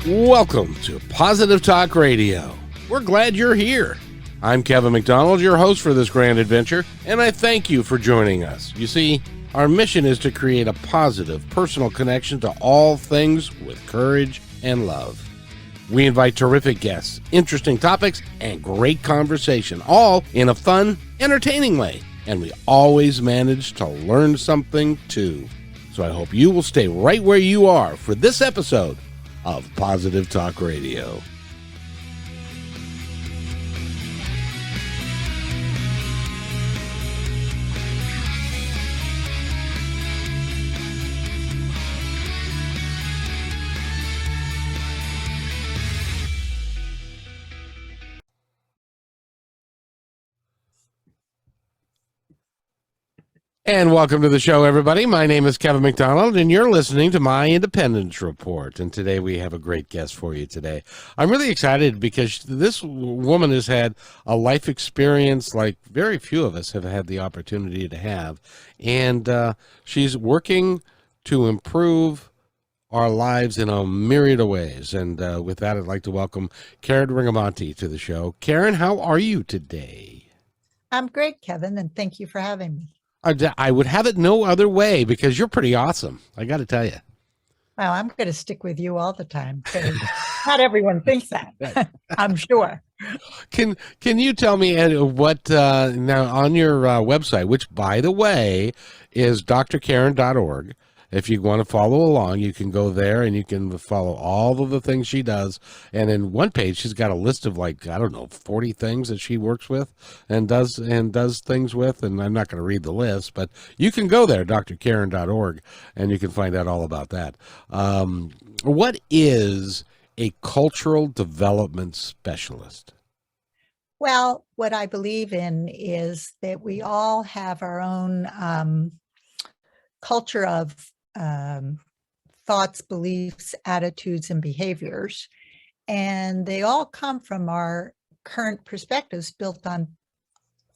Welcome to Positive Talk Radio. We're glad you're here. I'm Kevin McDonald, your host for this grand adventure, and I thank you for joining us. You see, our mission is to create a positive, personal connection to all things with courage and love. We invite terrific guests, interesting topics, and great conversation, all in a fun, entertaining way. And we always manage to learn something, too. So I hope you will stay right where you are for this episode of Positive Talk Radio. And welcome to the show, everybody. My name is Kevin McDonald, and you're listening to my Independence Report. And today we have a great guest for you today. I'm really excited because this woman has had a life experience like very few of us have had the opportunity to have. And she's working to improve our lives in a myriad of ways. And with that, I'd like to welcome Karen Rigamonti to the show. Karen, how are you today? I'm great, Kevin, and thank you for having me. I would have it no other way because you're pretty awesome. I got to tell you. Well, I'm going to stick with you all the time. Not everyone thinks that, I'm sure. Can you tell me what now on your website, which, by the way, is drkaren.org. If you want to follow along, you can go there and you can follow all of the things she does. And in one page, she's got a list of 40 things that she works with and does things with. And I'm not going to read the list, but you can go there, drkaren.org, and you can find out all about that. What is a cultural development specialist? Well, what I believe in is that we all have our own culture of thoughts, beliefs, attitudes, and behaviors. And they all come from our current perspectives built on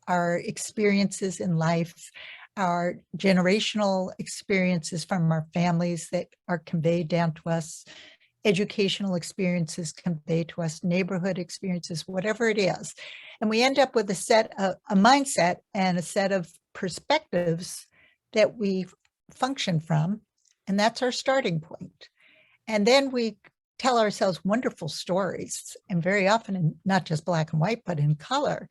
our experiences in life, our generational experiences from our families that are conveyed down to us, educational experiences conveyed to us, neighborhood experiences, whatever it is. And we end up with a mindset and a set of perspectives that we function from, and that's our starting point. And then we tell ourselves wonderful stories, and very often in not just black and white, but in color.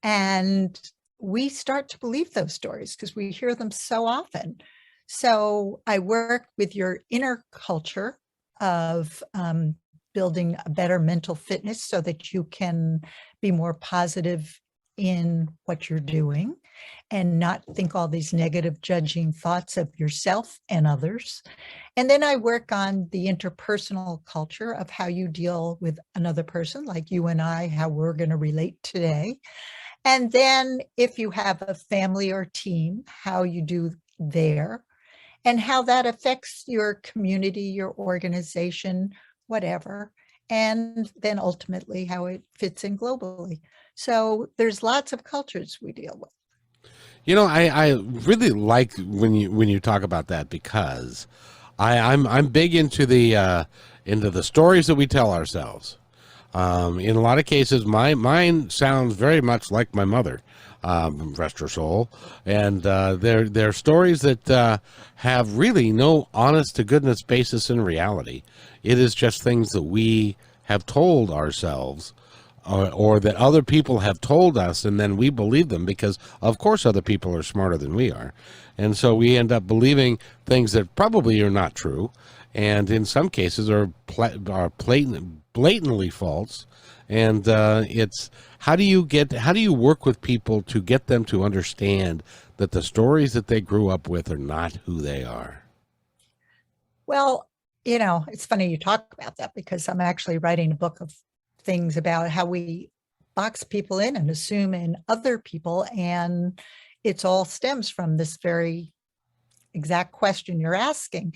And we start to believe those stories because we hear them so often. So I work with your inner culture of building a better mental fitness so that you can be more positive in what you're doing and not think all these negative judging thoughts of yourself and others. And then I work on the interpersonal culture of how you deal with another person like you and I, how we're going to relate today. And then if you have a family or team, how you do there and how that affects your community, your organization, whatever. And then ultimately how it fits in globally. So there's lots of cultures we deal with. You know, I really like when you talk about that because I'm big into the stories that we tell ourselves. In a lot of cases, mine sounds very much like my mother, rest her soul, and they're stories that have really no honest to goodness basis in reality. It is just things that we have told ourselves. Or that other people have told us, and then we believe them because, of course, other people are smarter than we are. And so we end up believing things that probably are not true, and in some cases are blatantly false. And it's how do you work with people to get them to understand that the stories that they grew up with are not who they are? Well, it's funny you talk about that because I'm actually writing a book of things about how we box people in and assume in other people. And it's all stems from this very exact question you're asking.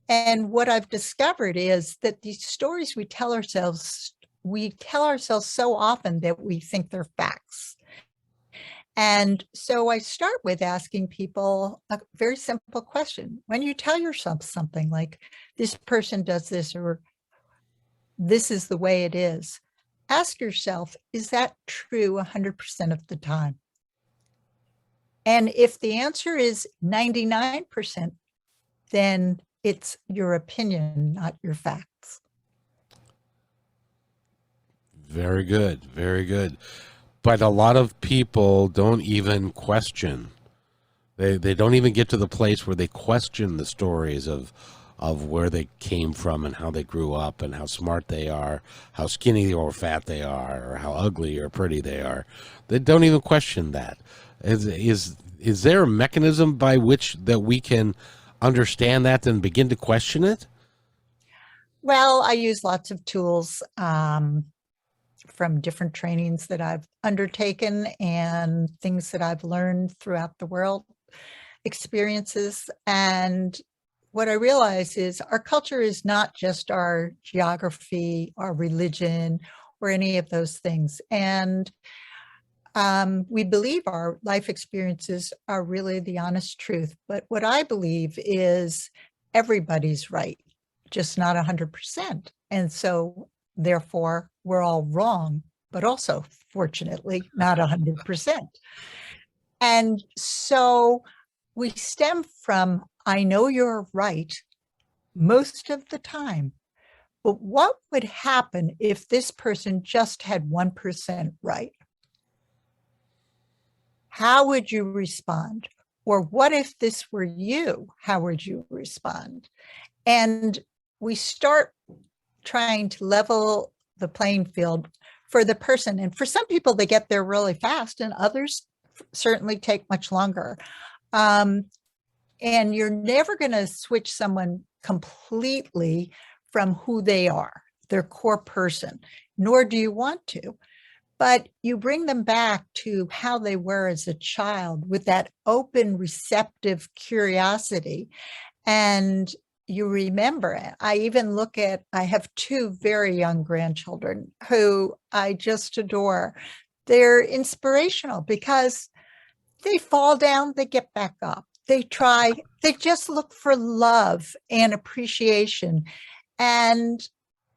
And what I've discovered is that these stories we tell ourselves so often that we think they're facts. And so I start with asking people a very simple question. When you tell yourself something like, this person does this, or this is the way it is. Ask yourself, is that true 100% of the time? And if the answer is 99%, then it's your opinion, not your facts. Very good. Very good. But a lot of people don't even question. They don't even get to the place where they question the stories of where they came from and how they grew up and how smart they are, how skinny or fat they are, or how ugly or pretty they are. They don't even question that. Is there a mechanism by which that we can understand that and begin to question it? Well, I use lots of tools from different trainings that I've undertaken and things that I've learned throughout the world, experiences. And what I realize is our culture is not just our geography, our religion, or any of those things. And we believe our life experiences are really the honest truth. But what I believe is everybody's right, just not 100%. And so therefore we're all wrong, but also fortunately not 100%. And so we stem from, I know you're right most of the time, but what would happen if this person just had 1% right? How would you respond? Or what if this were you? How would you respond? And we start trying to level the playing field for the person. And for some people, they get there really fast, and others certainly take much longer. And you're never going to switch someone completely from who they are, their core person, nor do you want to. But you bring them back to how they were as a child with that open, receptive curiosity. And you remember it. I even look at, I have two very young grandchildren who I just adore. They're inspirational because they fall down, they get back up. They try, they just look for love and appreciation. And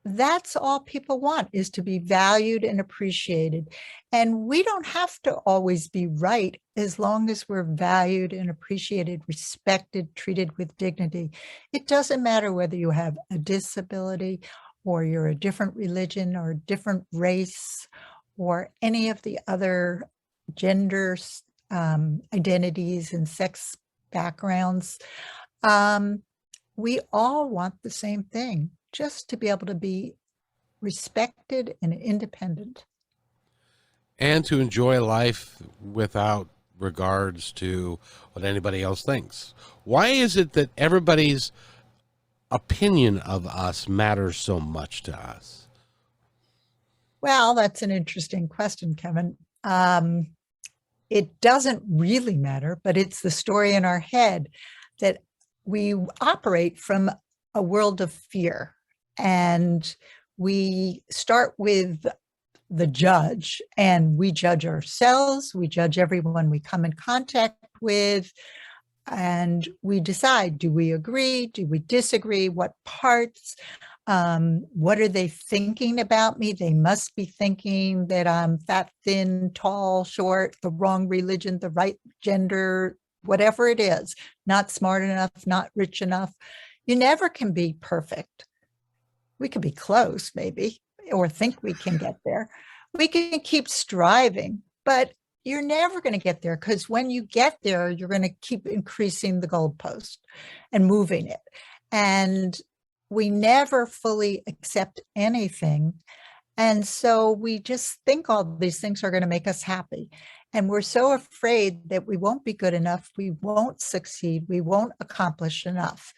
that's all people want, is to be valued and appreciated. And we don't have to always be right as long as we're valued and appreciated, respected, treated with dignity. It doesn't matter whether you have a disability or you're a different religion or a different race or any of the other gender identities and sex backgrounds. We all want the same thing, just to be able to be respected and independent. And to enjoy life without regards to what anybody else thinks. Why is it that everybody's opinion of us matters so much to us? Well, that's an interesting question, Kevin. It doesn't really matter, but it's the story in our head that we operate from a world of fear. And we start with the judge, and we judge ourselves, we judge everyone we come in contact with, and we decide, do we agree, do we disagree, what parts, what are they thinking about me? They must be thinking that I'm fat, thin, tall, short, the wrong religion, the right gender, whatever it is, not smart enough, not rich enough. You never can be perfect. We can be close, maybe, or think we can get there. We can keep striving, but you're never going to get there, because when you get there, you're going to keep increasing the goalpost and moving it. And we never fully accept anything. And so we just think all these things are going to make us happy. And we're so afraid that we won't be good enough, we won't succeed, we won't accomplish enough.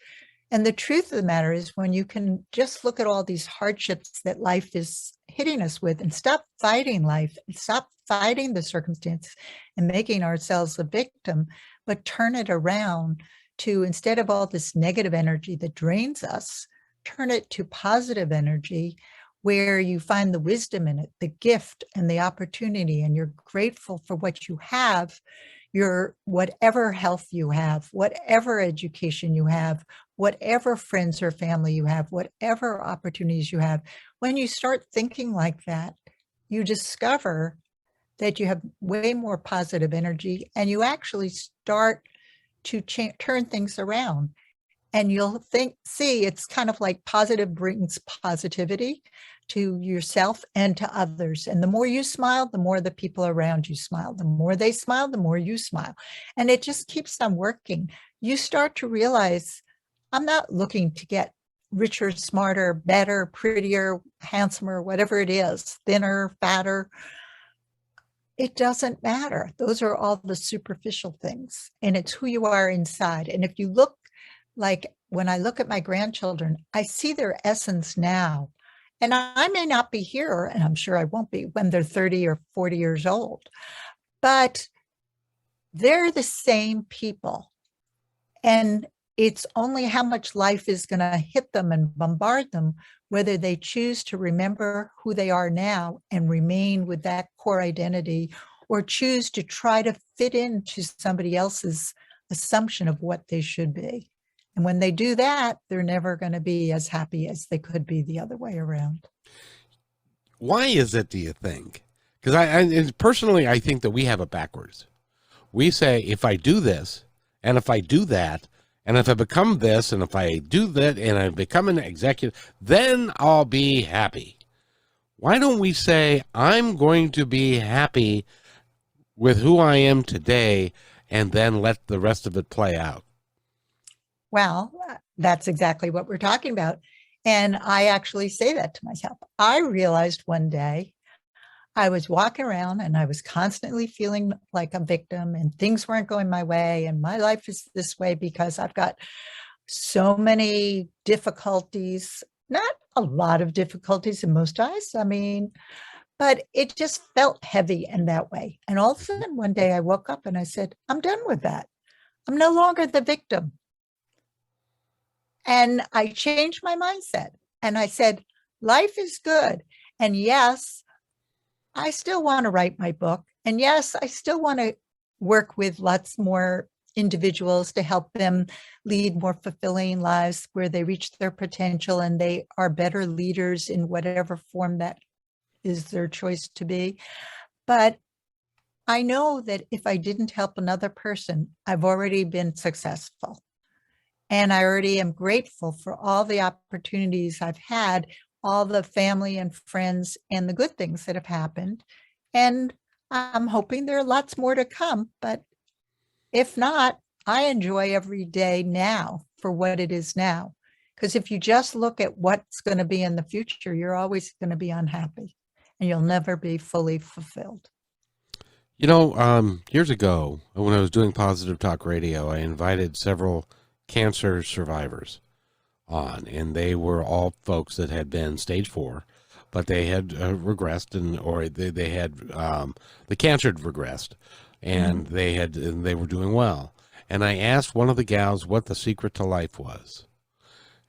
And the truth of the matter is, when you can just look at all these hardships that life is hitting us with and stop fighting life, and stop fighting the circumstances and making ourselves a victim, but turn it around to, instead of all this negative energy that drains us, turn it to positive energy where you find the wisdom in it, the gift and the opportunity, and you're grateful for what you have, your whatever health you have, whatever education you have, whatever friends or family you have, whatever opportunities you have. When you start thinking like that, you discover that you have way more positive energy, and you actually start to turn things around. And you'll see it's kind of like positive brings positivity to yourself and to others. And the more you smile, the more the people around you smile. The more they smile, the more you smile. And it just keeps on working. You start to realize, I'm not looking to get richer, smarter, better, prettier, handsomer, whatever it is, thinner, fatter. It doesn't matter. Those are all the superficial things. And it's who you are inside. And if you look, like when I look at my grandchildren, I see their essence now. And I may not be here, and I'm sure I won't be when they're 30 or 40 years old, but they're the same people. And it's only how much life is going to hit them and bombard them, whether they choose to remember who they are now and remain with that core identity, or choose to try to fit into somebody else's assumption of what they should be. And when they do that, they're never going to be as happy as they could be the other way around. Why is it, do you think? Because personally, I think that we have it backwards. We say, if I do this, and if I do that, and if I become this, and if I do that, and I become an executive, then I'll be happy. Why don't we say, I'm going to be happy with who I am today, and then let the rest of it play out? Well, that's exactly what we're talking about. And I actually say that to myself. I realized one day I was walking around and I was constantly feeling like a victim, and things weren't going my way. And my life is this way because I've got so many difficulties, not a lot of difficulties in most eyes. I mean, but it just felt heavy in that way. And all of a sudden, one day I woke up and I said, I'm done with that. I'm no longer the victim. And I changed my mindset and I said, life is good. And yes, I still want to write my book. And yes, I still want to work with lots more individuals to help them lead more fulfilling lives where they reach their potential and they are better leaders in whatever form that is their choice to be. But I know that if I didn't help another person, I've already been successful. And I already am grateful for all the opportunities I've had, all the family and friends and the good things that have happened. And I'm hoping there are lots more to come. But if not, I enjoy every day now for what it is now. Because if you just look at what's going to be in the future, you're always going to be unhappy and you'll never be fully fulfilled. Years ago, when I was doing Positive Talk Radio, I invited several cancer survivors on, and they were all folks that had been stage 4, but they had regressed, or they had the cancer had regressed, and they were doing well. And I asked one of the gals what the secret to life was,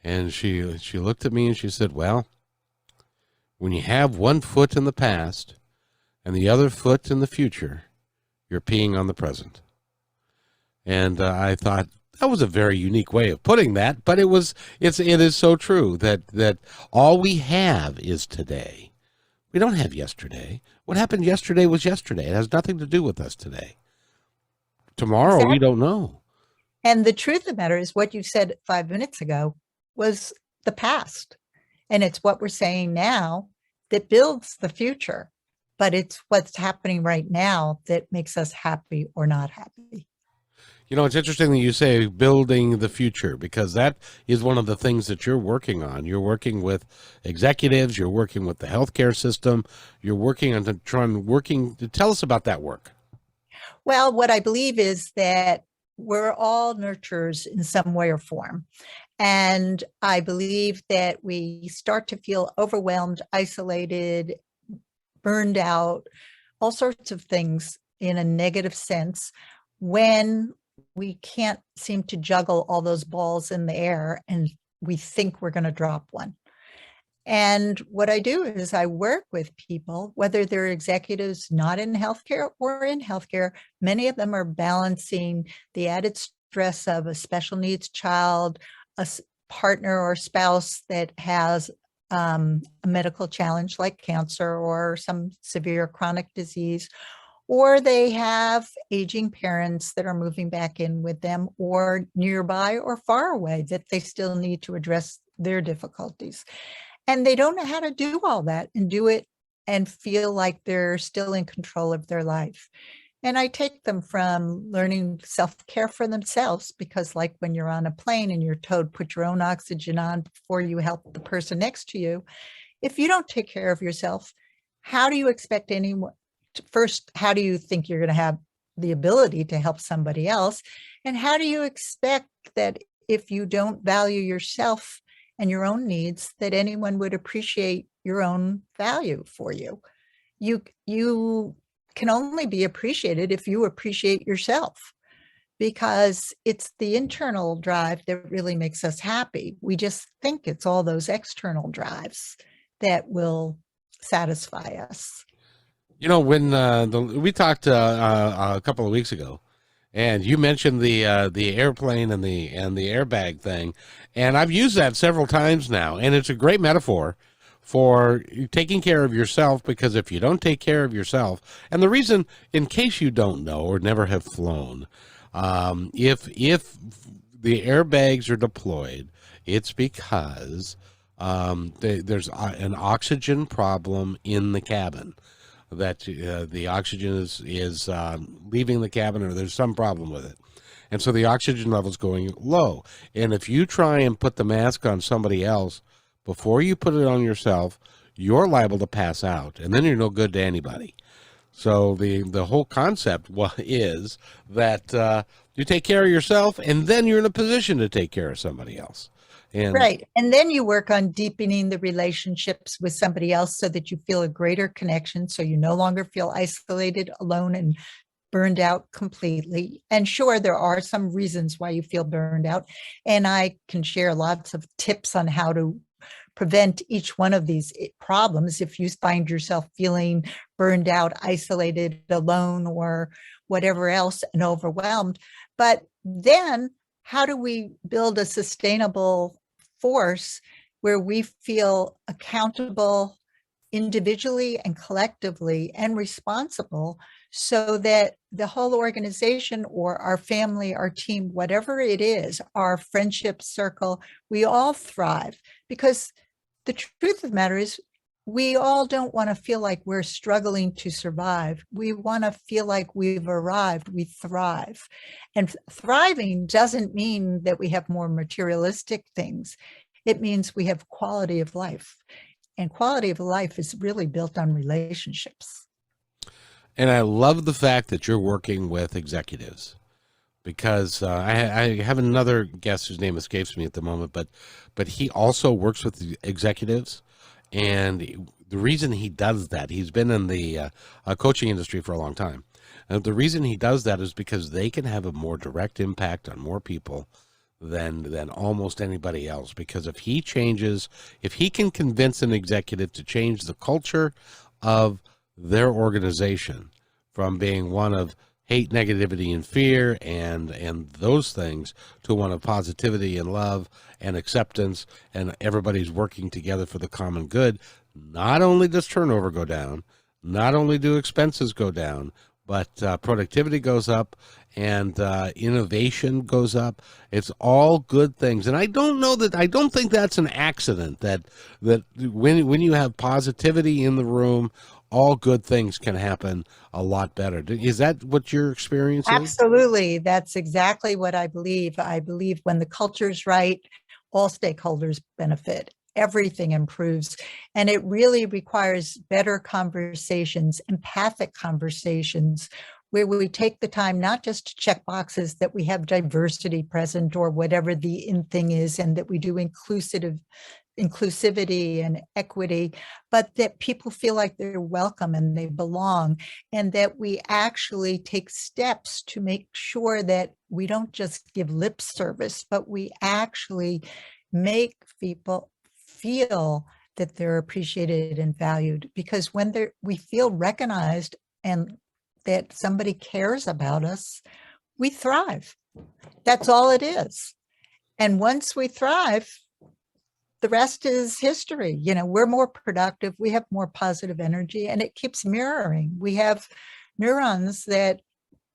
and she looked at me and she said, "Well, when you have one foot in the past and the other foot in the future, you're peeing on the present." And I thought, that was a very unique way of putting that, but it is so true that all we have is today. We don't have yesterday. What happened yesterday was yesterday. It has nothing to do with us today. Tomorrow, exactly. We don't know. And the truth of the matter is what you said 5 minutes ago was the past. And it's what we're saying now that builds the future. But it's what's happening right now that makes us happy or not happy. It's interesting that you say building the future, because that is one of the things that you're working on. You're working with executives. You're working with the healthcare system. You're working on tell us about that work. Well, what I believe is that we're all nurturers in some way or form. And I believe that we start to feel overwhelmed, isolated, burned out, all sorts of things in a negative sense when we can't seem to juggle all those balls in the air and we think we're going to drop one. And what I do is I work with people, whether they're executives not in healthcare or in healthcare. Many of them are balancing the added stress of a special needs child, a partner or spouse that has a medical challenge like cancer or some severe chronic disease, or they have aging parents that are moving back in with them, or nearby or far away that they still need to address their difficulties. And they don't know how to do all that and do it and feel like they're still in control of their life. And I take them from learning self-care for themselves, because like when you're on a plane and you're told put your own oxygen on before you help the person next to you, if you don't take care of yourself, how do you expect anyone to, first, how do you think you're going to have the ability to help somebody else? And how do you expect that if you don't value yourself and your own needs, that anyone would appreciate your own value for you? You can only be appreciated if you appreciate yourself, because it's the internal drive that really makes us happy. We just think it's all those external drives that will satisfy us. You know, when we talked a couple of weeks ago, and you mentioned the airplane and the airbag thing, and I've used that several times now, and it's a great metaphor for taking care of yourself, because if you don't take care of yourself, and the reason, in case you don't know or never have flown, if the airbags are deployed, it's because there's an oxygen problem in the cabin, that the oxygen is leaving the cabin, or there's some problem with it. And so the oxygen level is going low. And if you try and put the mask on somebody else before you put it on yourself, you're liable to pass out, and then you're no good to anybody. So the whole concept is that you take care of yourself, and then you're in a position to take care of somebody else. And Right. And then you work on deepening the relationships with somebody else so that you feel a greater connection. So you no longer feel isolated, alone, and burned out completely. And sure, there are some reasons why you feel burned out. And I can share lots of tips on how to prevent each one of these problems if you find yourself feeling burned out, isolated, alone, or whatever else, and overwhelmed. But then how do we build a sustainable force where we feel accountable individually and collectively and responsible, so that the whole organization or our family, our team, whatever it is, our friendship circle, we all thrive? Because the truth of the matter is, we all don't want to feel like we're struggling to survive. We want to feel like we've arrived, we thrive. And thriving doesn't mean that we have more materialistic things. It means we have quality of life. And quality of life is really built on relationships. and I love the fact that you're working with executives, because I have another guest whose name escapes me at the moment, but he also works with the executives. And the reason he does that, he's been in the coaching industry for a long time. And the reason he does that is because they can have a more direct impact on more people than almost anybody else. Because if he can convince an executive to change the culture of their organization from being one of hate, negativity, and fear, and those things, to one of positivity and love and acceptance, and everybody's working together for the common good, not only does turnover go down, not only do expenses go down, but productivity goes up, and innovation goes up. It's all good things. And I don't think that's an accident, that when you have positivity in the room, all good things can happen a lot better. Is that what your experience is? Absolutely. That's exactly what I believe. I believe when the culture's right, all stakeholders benefit. Everything improves. And it really requires better conversations, empathic conversations, where we take the time not just to check boxes that we have diversity present or whatever the in thing is, and that we do inclusivity and equity, but that people feel like they're welcome and they belong, and that we actually take steps to make sure that we don't just give lip service, but we actually make people feel that they're appreciated and valued, because when we feel recognized and that somebody cares about us, we thrive. That's all it is. And once we thrive, the rest is history. You know, we're more productive, we have more positive energy, and it keeps mirroring. We have neurons that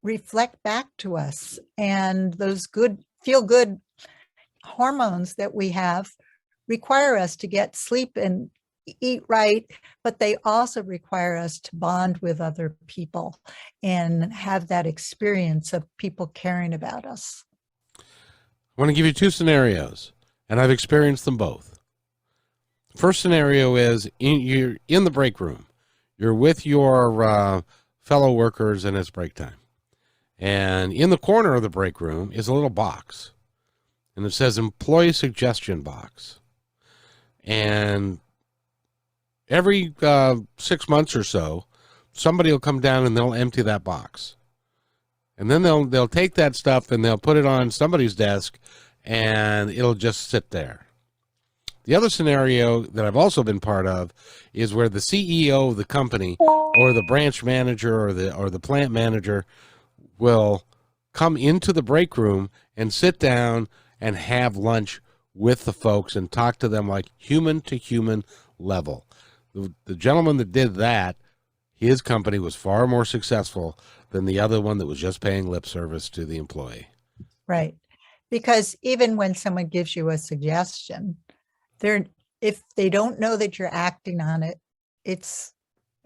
reflect back to us, and those good, feel good hormones that we have require us to get sleep and eat right, but they also require us to bond with other people and have that experience of people caring about us. I want to give you two scenarios, and I've experienced them both. First scenario is you're in the break room. You're with your fellow workers, and it's break time. And in the corner of the break room is a little box, and it says employee suggestion box. And every 6 months or so, somebody will come down and they'll empty that box. And then they'll take that stuff and they'll put it on somebody's desk, and it'll just sit there. The other scenario that I've also been part of is where the CEO of the company or the branch manager or the plant manager will come into the break room and sit down and have lunch with the folks and talk to them like human to human level. The gentleman that did that, his company was far more successful than the other one that was just paying lip service to the employee. Right. Because even when someone gives you a suggestion, if they don't know that you're acting on it,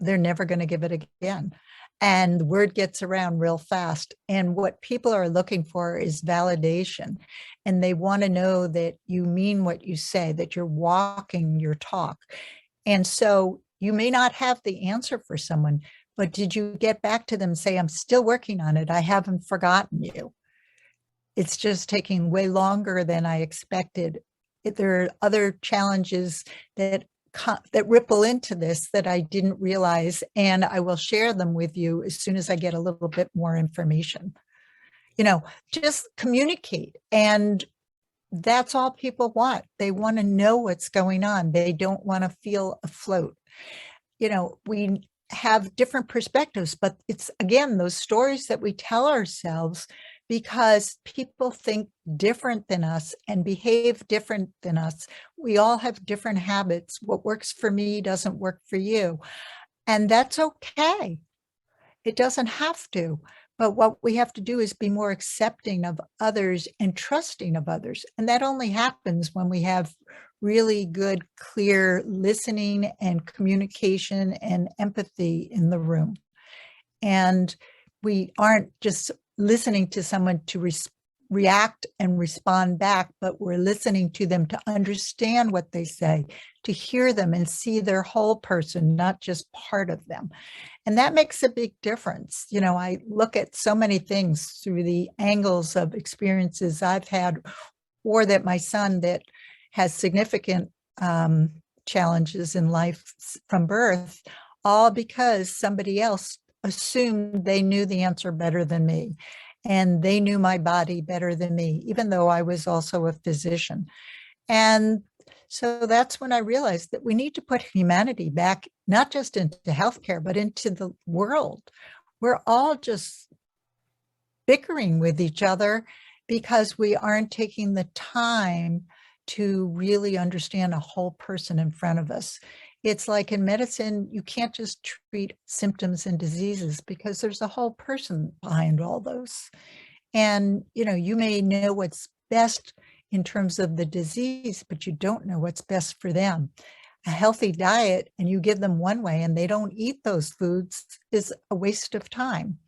they're never going to give it again. And the word gets around real fast. And what people are looking for is validation. And they want to know that you mean what you say, that you're walking your talk. And so you may not have the answer for someone, but did you get back to them and say, I'm still working on it. I haven't forgotten you. It's just taking way longer than I expected. There are other challenges that ripple into this that I didn't realize, and I will share them with you as soon as I get a little bit more information. You know, just communicate, and that's all people want. They want to know what's going on. They don't want to feel afloat. You know, we have different perspectives, but it's, again, those stories that we tell ourselves because people think different than us and behave different than us. We all have different habits. What works for me doesn't work for you. And that's okay. It doesn't have to. But what we have to do is be more accepting of others and trusting of others. And that only happens when we have really good, clear listening and communication and empathy in the room. And we aren't just listening to someone to react and respond back, but we're listening to them to understand what they say, to hear them and see their whole person, not just part of them. And that makes a big difference. You know, I look at so many things through the angles of experiences I've had, or that my son that has significant challenges in life from birth, all because somebody else assumed they knew the answer better than me. And they knew my body better than me, even though I was also a physician. And so that's when I realized that we need to put humanity back, not just into healthcare, but into the world. We're all just bickering with each other because we aren't taking the time to really understand a whole person in front of us. It's like in medicine, you can't just treat symptoms and diseases because there's a whole person behind all those. And, you know, you may know what's best in terms of the disease, but you don't know what's best for them. A healthy diet, and you give them one way and they don't eat those foods, is a waste of time.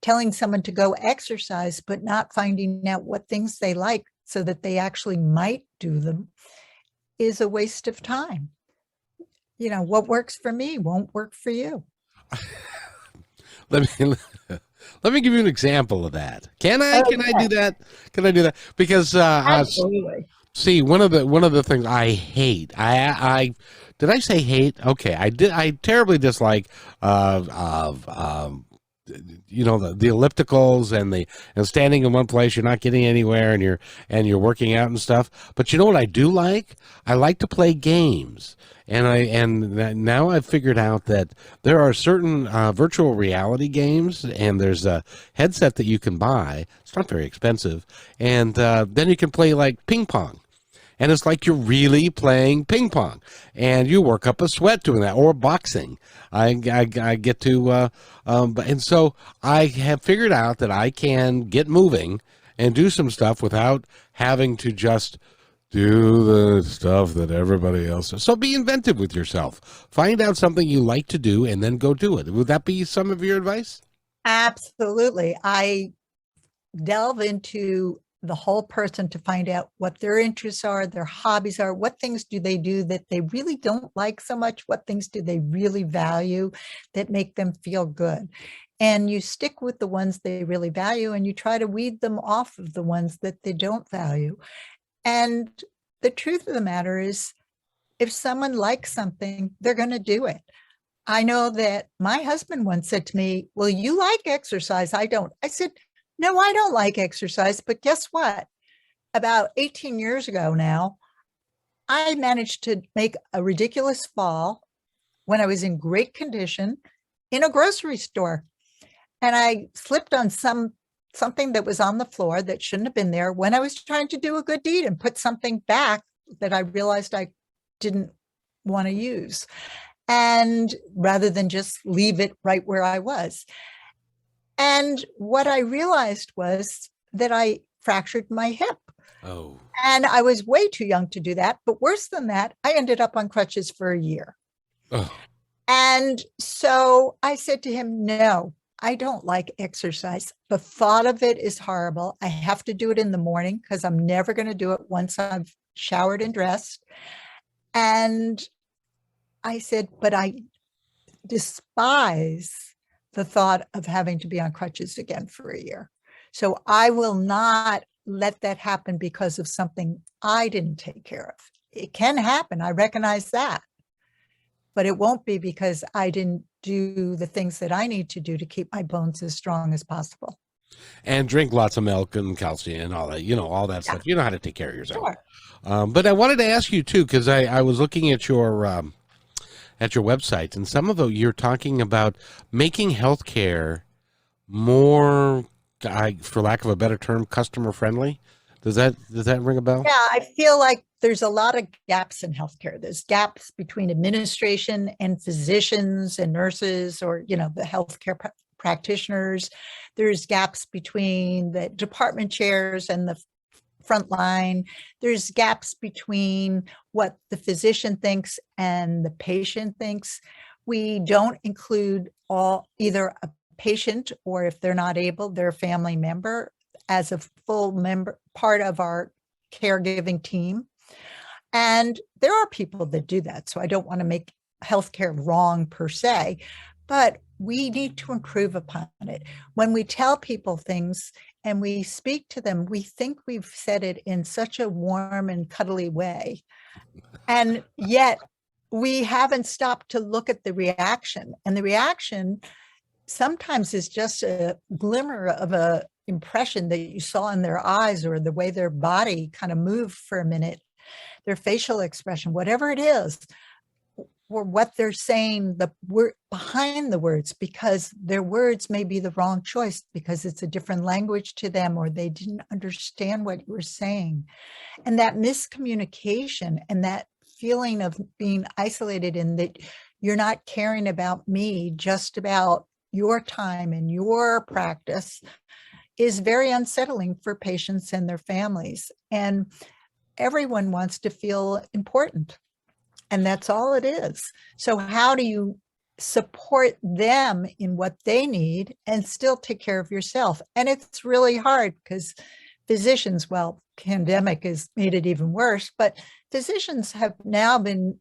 Telling someone to go exercise, but not finding out what things they like so that they actually might do them, is a waste of time. You know, what works for me won't work for you. Let me give you an example of that. Can I do that? Can I do that? Because Absolutely. see, one of the things I hate, I did I say hate? Okay, I terribly dislike the ellipticals and standing in one place, you're not getting anywhere, and you're working out and stuff. But you know what I do like? I like to play games. Now I've figured out that there are certain virtual reality games, and there's a headset that you can buy. It's not very expensive, and then you can play like ping pong, and it's like you're really playing ping pong, and you work up a sweat doing that, or boxing. I get to, and so I have figured out that I can get moving and do some stuff without having to just do the stuff that everybody else does. So be inventive with yourself. Find out something you like to do and then go do it. Would that be some of your advice? Absolutely. I delve into the whole person to find out what their interests are, their hobbies are, what things do they do that they really don't like so much, what things do they really value that make them feel good. And you stick with the ones they really value, and you try to weed them off of the ones that they don't value. And the truth of the matter is, if someone likes something, they're going to do it. I know that my husband once said to me, well, you like exercise. I don't. I said, no, I don't like exercise. But guess what? About 18 years ago now, I managed to make a ridiculous fall when I was in great condition in a grocery store. And I slipped on something that was on the floor that shouldn't have been there when I was trying to do a good deed and put something back that I realized I didn't want to use. And rather than just leave it right where I was. And what I realized was that I fractured my hip. Oh. And I was way too young to do that. But worse than that, I ended up on crutches for a year. Oh. And so I said to him, no, I don't like exercise. The thought of it is horrible. I have to do it in the morning because I'm never going to do it once I've showered and dressed. And I said, but I despise the thought of having to be on crutches again for a year. So I will not let that happen because of something I didn't take care of. It can happen. I recognize that. But it won't be because I didn't do the things that I need to do to keep my bones as strong as possible. And drink lots of milk and calcium and all that, all that Yeah, stuff. You know how to take care of yourself. sure. But I wanted to ask you too, because I was looking at your website, and some of it you're talking about making healthcare more, for lack of a better term, customer friendly. Does that ring a bell? Yeah, I feel like there's a lot of gaps in healthcare. There's gaps between administration and physicians and nurses, or the healthcare practitioners. There's gaps between the department chairs and the front line. There's gaps between what the physician thinks and the patient thinks. We don't include either a patient, or if they're not able, their family member as a full member, part of our caregiving team. And there are people that do that. So I don't want to make healthcare wrong per se, but we need to improve upon it. When we tell people things and we speak to them, we think we've said it in such a warm and cuddly way. And yet we haven't stopped to look at the reaction. And the reaction sometimes is just a glimmer of a impression that you saw in their eyes, or the way their body kind of moved for a minute, their facial expression, whatever it is, or what they're saying, the word behind the words, because their words may be the wrong choice because it's a different language to them, or they didn't understand what you were saying. And that miscommunication and that feeling of being isolated, in that you're not caring about me, just about your time and your practice, is very unsettling for patients and their families. And everyone wants to feel important. And that's all it is. So how do you support them in what they need and still take care of yourself? And it's really hard because physicians, well, pandemic has made it even worse, but physicians have now been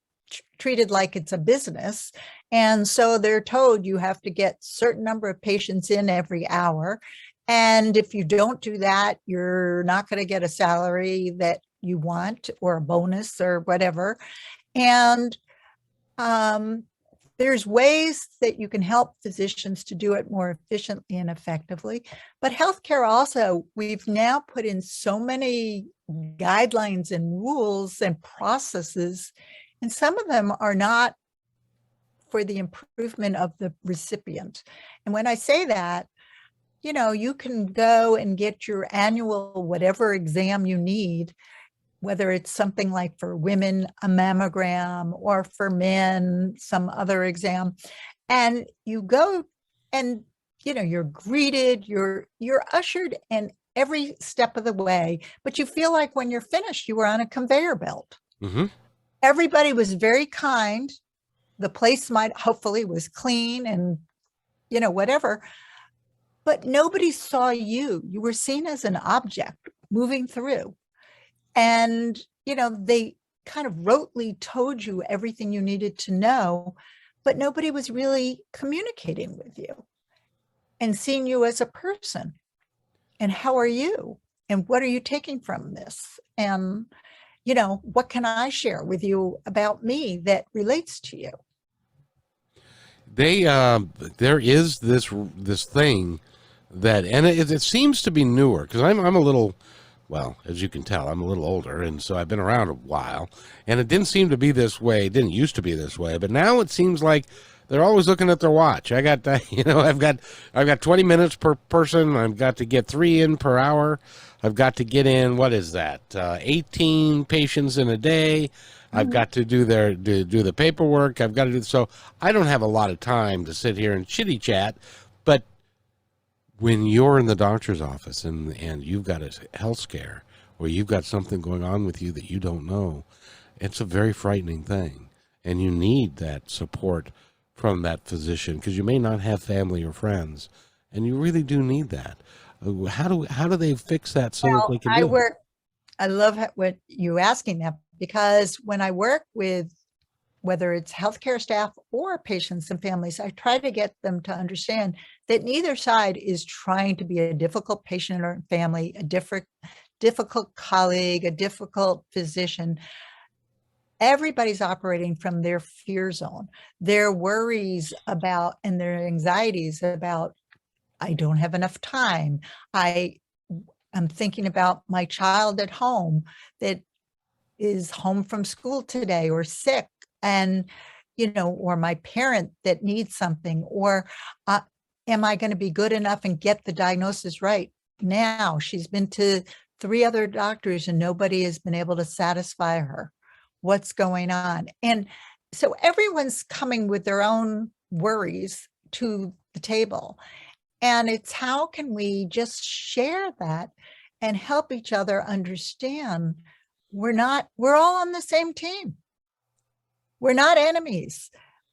treated like it's a business. And so they're told you have to get certain number of patients in every hour. And if you don't do that, you're not going to get a salary that you want, or a bonus, or whatever. And there's ways that you can help physicians to do it more efficiently and effectively. But healthcare also, we've now put in so many guidelines and rules and processes, and some of them are not for the improvement of the recipient. And when I say that, you know, you can go and get your annual whatever exam you need, whether it's something like for women, a mammogram, or for men, some other exam. And you go and, you know, you're greeted, you're ushered in every step of the way, but you feel like when you're finished, you were on a conveyor belt. Mm-hmm. Everybody was very kind. The place might hopefully was clean and, you know, whatever, but nobody saw you. You were seen as an object moving through. And, you know, they kind of rotely told you everything you needed to know, but nobody was really communicating with you and seeing you as a person. And how are you? And what are you taking from this? And, you know, what can I share with you about me that relates to you? They there is this thing that, and it seems to be newer, because I'm a little, well, as you can tell, I'm a little older, and so I've been around a while, and it didn't seem to be this way. It didn't used to be this way, but now it seems like they're always looking at their watch. I got you know, I've got 20 minutes per person. I've got to get 3 in per hour. I've got to get in, what is that, 18 patients in a day. I've got to do the paperwork. I've got to do, so I don't have a lot of time to sit here and chitty chat. But when you're in the doctor's office and you've got a health scare, or you've got something going on with you that you don't know, it's a very frightening thing, and you need that support from that physician, because you may not have family or friends, and you really do need that. How do they fix that so that they can do it? I love what you asking that, because when I work with whether it's healthcare staff or patients and families, I try to get them to understand that neither side is trying to be a difficult patient or family, a difficult colleague, a difficult physician. Everybody's operating from their fear zone, their worries about, and their anxieties about, I don't have enough time. I'm thinking about my child at home that is home from school today or sick, and, you know, or my parent that needs something, or am I going to be good enough and get the diagnosis right now? She's been to 3 other doctors and nobody has been able to satisfy her. What's going on? And so everyone's coming with their own worries to the table. And it's how can we just share that and help each other understand we're all on the same team. We're not enemies.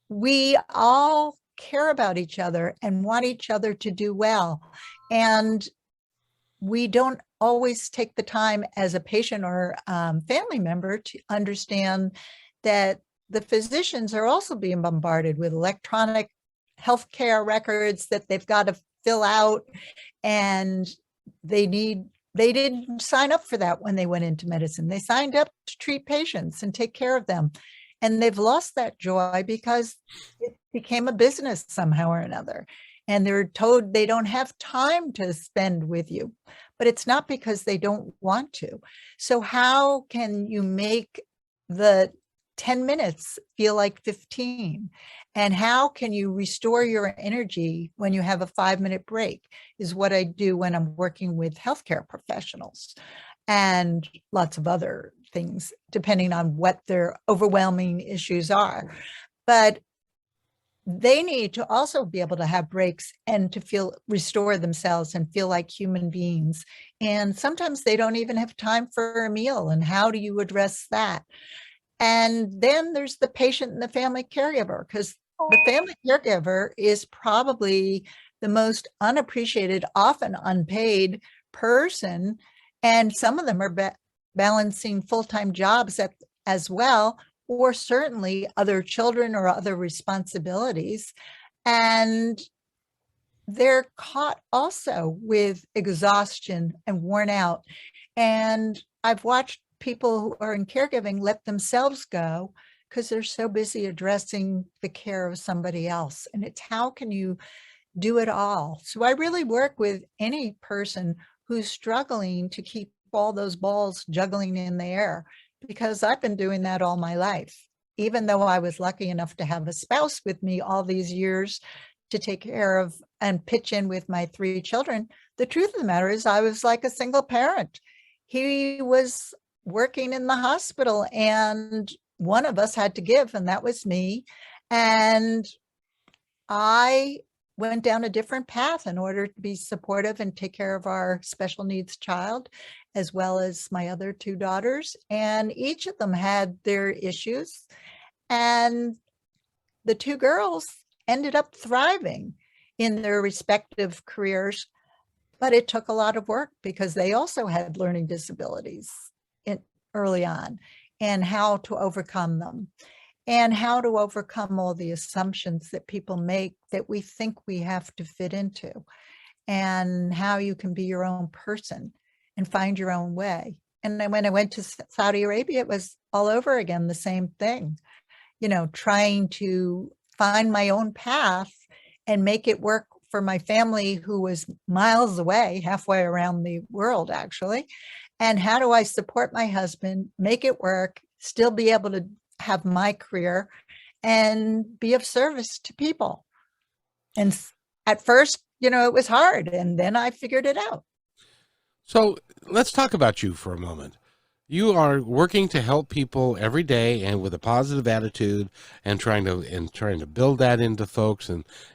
We all care about each other and want each other to do well. And we don't always take the time as a patient or family member to understand that the physicians are also being bombarded with electronic healthcare records that they've got to fill out, and they didn't sign up for that when they went into medicine. They signed up to treat patients and take care of them. And they've lost that joy because it became a business somehow or another. And they're told they don't have time to spend with you, but it's not because they don't want to. So how can you make the 10 minutes feel like 15? And how can you restore your energy when you have a 5-minute break, is what I do when I'm working with healthcare professionals and lots of other things, depending on what their overwhelming issues are. But they need to also be able to have breaks and to restore themselves and feel like human beings. And sometimes they don't even have time for a meal. And how do you address that? And then there's the patient and the family caregiver, because the family caregiver is probably the most unappreciated, often unpaid person. And some of them are balancing full-time jobs as well, or certainly other children or other responsibilities. And they're caught also with exhaustion and worn out. And I've watched people who are in caregiving let themselves go because they're so busy addressing the care of somebody else. And it's how can you do it all? So I really work with any person who's struggling to keep all those balls juggling in the air, because I've been doing that all my life. Even though I was lucky enough to have a spouse with me all these years to take care of and pitch in with my 3 children, the truth of the matter is I was like a single parent. He was working in the hospital and one of us had to give, and that was me. And I went down a different path in order to be supportive and take care of our special needs child, as well as my other 2 daughters. And each of them had their issues. And the 2 girls ended up thriving in their respective careers. But it took a lot of work because they also had learning disabilities early on, and how to overcome them, and how to overcome all the assumptions that people make that we think we have to fit into, and how you can be your own person and find your own way. And then when I went to Saudi Arabia, it was all over again, the same thing, trying to find my own path and make it work for my family, who was miles away, halfway around the world, actually. And how do I support my husband, make it work, still be able to have my career and be of service to people? And at first, it was hard, and then I figured it out. So let's talk about you for a moment. You are working to help people every day and with a positive attitude, and trying to build that into folks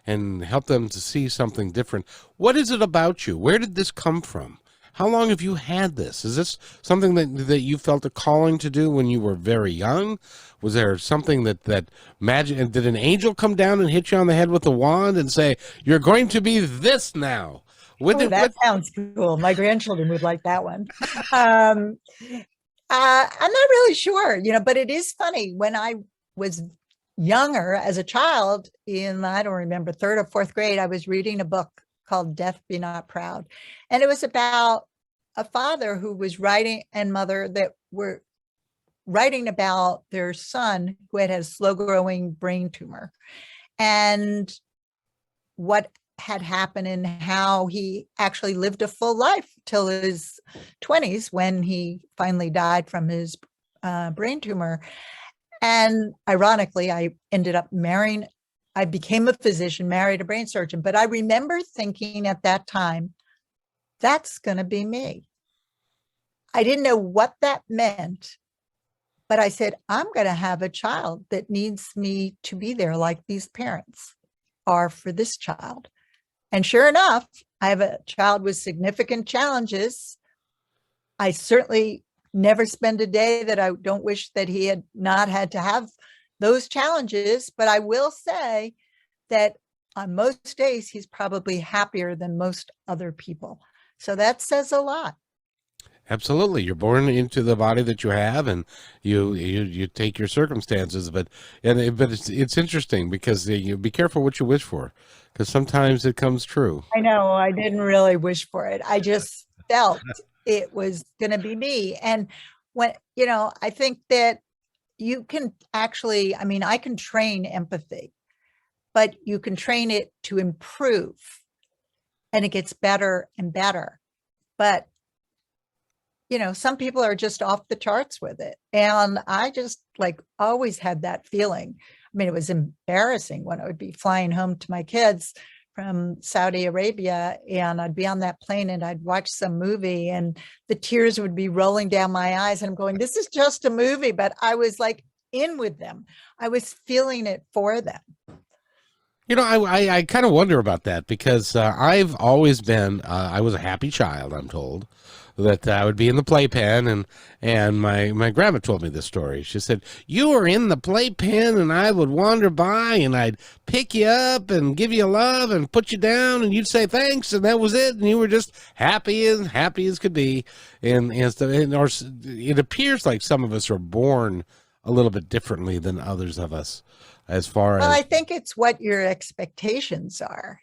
and help them to see something different. What is it about you? Where did this come from? How long have you had this? Is this something that you felt a calling to do when you were very young? Was there something that magic, did an angel come down and hit you on the head with a wand and say, you're going to be this now? That sounds cool. My grandchildren would like that one. I'm not really sure, but it is funny. When I was younger, as a child, I don't remember, 3rd or 4th grade, I was reading a book called Death Be Not Proud. And it was about a father who was writing, and mother that were writing about their son who had a slow growing brain tumor, and what had happened and how he actually lived a full life till his 20s, when he finally died from his brain tumor. And ironically, I ended up marrying, I became a physician, married a brain surgeon. But I remember thinking at that time, that's going to be me. I didn't know what that meant, but I said, I'm going to have a child that needs me to be there like these parents are for this child. And sure enough, I have a child with significant challenges. I certainly never spend a day that I don't wish that he had not had to have those challenges. But I will say that on most days, he's probably happier than most other people. So that says a lot. Absolutely. You're born into the body that you have, and you take your circumstances, but it's interesting because you be careful what you wish for, because sometimes it comes true. I know, I didn't really wish for it. I just felt it was going to be me. And when, I think that you can actually, I can train empathy, but you can train it to improve, and it gets better and better. But some people are just off the charts with it. And I just always had that feeling. It was embarrassing when I would be flying home to my kids from Saudi Arabia, and I'd be on that plane and I'd watch some movie and the tears would be rolling down my eyes. And I'm going, this is just a movie, but I was in with them. I was feeling it for them. I kind of wonder about that, because I've always been, I was a happy child, I'm told, that I would be in the playpen, and my grandma told me this story. She said, you were in the playpen and I would wander by and I'd pick you up and give you love and put you down and you'd say thanks, and that was it. And you were just happy as could be. And it appears like some of us are born a little bit differently than others of us. Well, I think it's what your expectations are.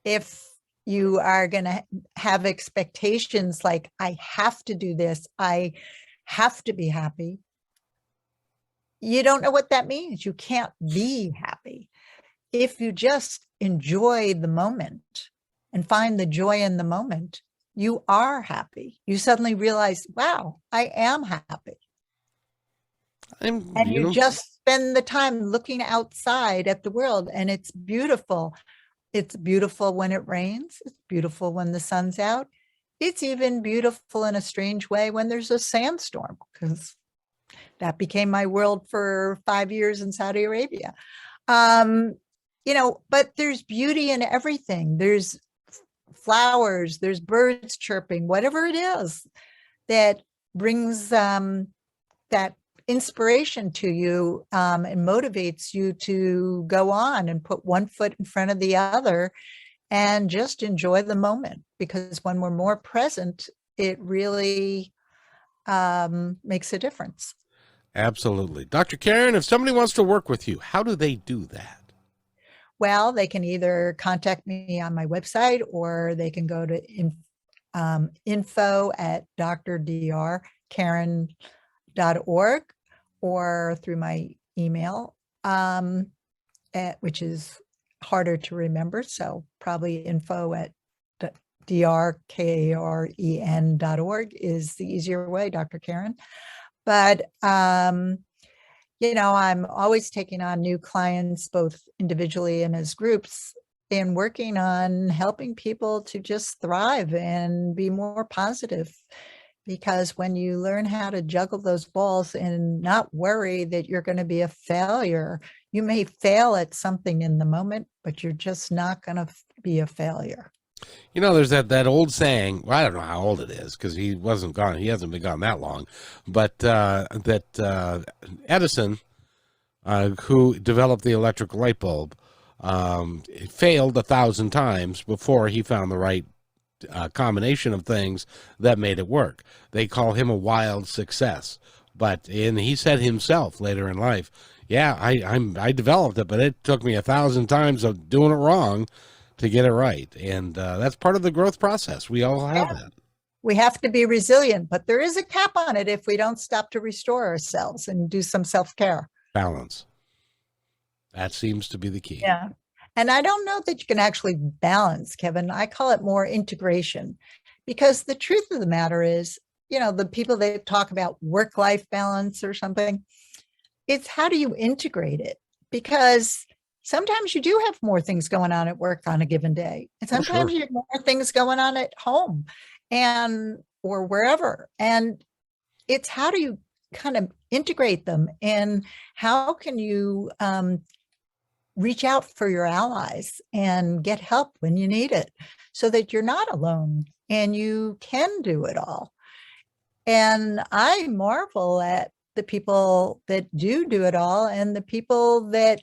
If you are going to have expectations like, I have to do this, I have to be happy, you don't know what that means. You can't be happy. If you just enjoy the moment and find the joy in the moment, you are happy. You suddenly realize, wow, I am happy. I'm, And you just spend the time looking outside at the world, and it's beautiful. It's beautiful when it rains. It's beautiful when the sun's out. It's even beautiful in a strange way when there's a sandstorm, because that became my world for 5 years in Saudi Arabia. Um, but there's beauty in everything. There's flowers, there's birds chirping, whatever it is that brings that inspiration to you, and motivates you to go on and put one foot in front of the other and just enjoy the moment. Because when we're more present, it really makes a difference. absolutely. Dr. Karen, if somebody wants to work with you, how do they do that? Well, they can either contact me on my website, or they can go to info at drdrkaren.org, or through my email, which is harder to remember. So probably info at drkaren.org is the easier way, Dr. Karen. But I'm always taking on new clients, both individually and as groups, and working on helping people to just thrive and be more positive. Because when you learn how to juggle those balls and not worry that you're going to be a failure, you may fail at something in the moment, but you're just not going to be a failure. There's that old saying. Well, I don't know how old it is because he wasn't gone. He hasn't been gone that long. But Edison, who developed the electric light bulb, failed 1,000 times before he found the right combination of things that made it work. They call him a wild success. And he said himself later in life, yeah, I developed it, but it took me 1,000 times of doing it wrong to get it right. And that's part of the growth process. We all have that. We have to be resilient, but there is a cap on it if we don't stop to restore ourselves and do some self-care. Balance. That seems to be the key. Yeah. And I don't know that you can actually balance, Kevin. I call it more integration, because the truth of the matter is, the people that talk about work-life balance or something, it's how do you integrate it? Because sometimes you do have more things going on at work on a given day. And sometimes you have more things going on at home or wherever. And it's how do you kind of integrate them, and how can you reach out for your allies and get help when you need it, so that you're not alone and you can do it all. And I marvel at the people that do it all, and the people that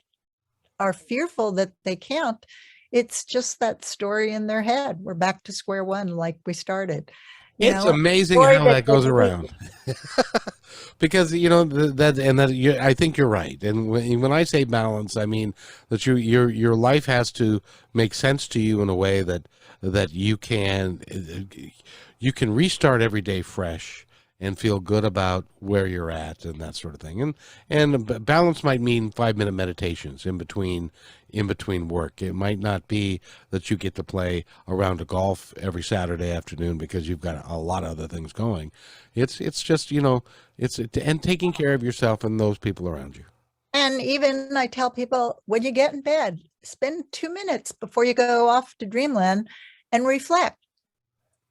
are fearful that they can't. It's just that story in their head. We're back to square one, like we started. It's amazing how that goes around. Because I think you're right. And when I say balance, I mean that your life has to make sense to you in a way that you can restart every day fresh and feel good about where you're at and that sort of thing. And balance might mean 5-minute meditations in between work. It might not be that you get to play a round of golf every Saturday afternoon because you've got a lot of other things going. It's just, and taking care of yourself and those people around you. And even I tell people, when you get in bed, spend 2 minutes before you go off to dreamland and reflect.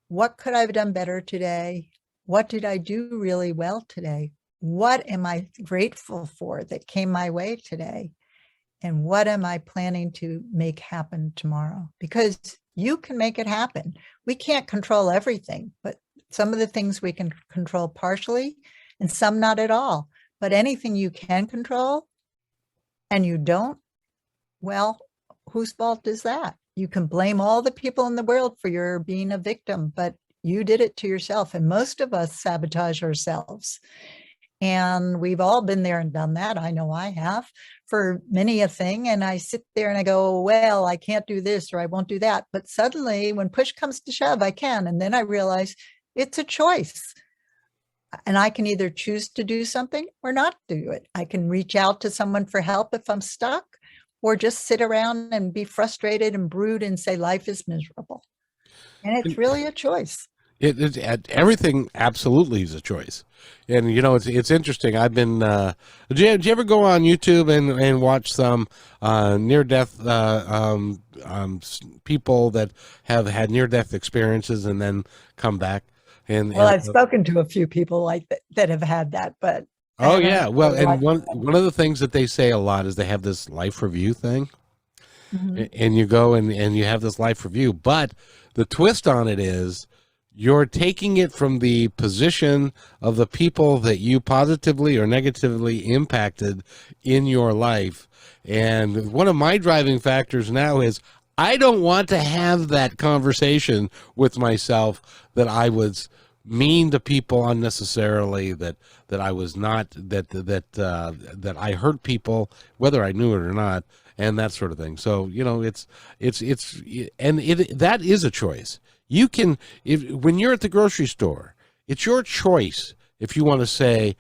What could I have done better today? What did I do really well today? What am I grateful for that came my way today? And what am I planning to make happen tomorrow? Because you can make it happen. We can't control everything, but some of the things we can control partially and some not at all. But anything you can control and you don't, well, whose fault is that? You can blame all the people in the world for your being a victim, but you did it to yourself. And most of us sabotage ourselves. And we've all been there and done that. I know I have, for many a thing. And I sit there and I go, well, I can't do this or I won't do that. But suddenly when push comes to shove, I can. And then I realize it's a choice. And I can either choose to do something or not do it. I can reach out to someone for help if I'm stuck, or just sit around and be frustrated and brood and say life is miserable. And it's really a choice. Everything absolutely is a choice. And you know, it's interesting. I've been did you ever go on YouTube and watch some near death people that have had near death experiences and then come back? Well, I've spoken to a few people like that have had that, but oh yeah, well, and one of the things that they say a lot is they have this life review thing. And you go and you have this life review, but the twist on it is you're taking it from the position of the people that you positively or negatively impacted in your life. And one of my driving factors now is I don't want to have that conversation with myself that I was mean to people unnecessarily, that I was not, that I hurt people, whether I knew it or not, and that sort of thing. So, you know, that is a choice. You can, when you're at the grocery store, it's your choice if you want to say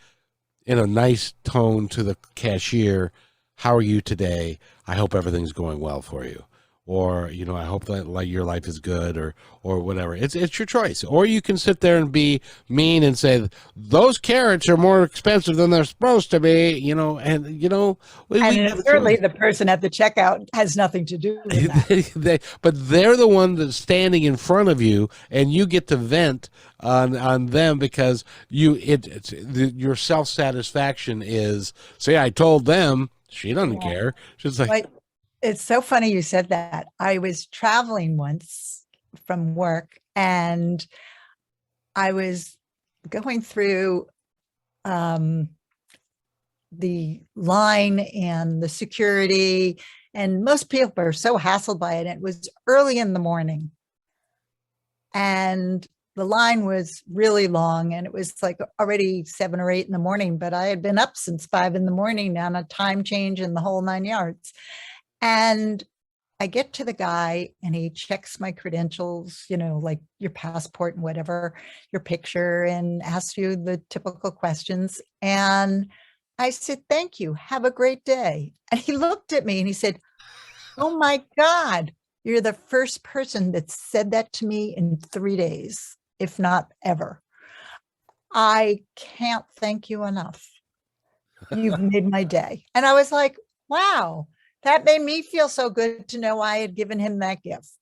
in a nice tone to the cashier, how are you today? I hope everything's going well for you. Or, you know, I hope that like your life is good, or whatever. It's your choice. Or you can sit there and be mean and say those carrots are more expensive than they're supposed to be, you know, and you know, and certainly the person at the checkout has nothing to do with that. But they're the one that's standing in front of you, and you get to vent on them because your self-satisfaction is, say, I told them, she doesn't care. She's like, it's so funny you said that. I was traveling once from work, and I was going through the line and the security, and most people are so hassled by it. It was early in the morning, and the line was really long, and it was like already 7 or 8 in the morning, but I had been up since 5 in the morning on a time change and the whole 9 yards. And I get to the guy and he checks my credentials, you know, like your passport and whatever, your picture, and asks you the typical questions. And I said, thank you. Have a great day. And he looked at me and he said, oh my God, you're the first person that said that to me in 3 days, if not ever. I can't thank you enough. You've made my day. And I was like, wow. That made me feel so good to know I had given him that gift.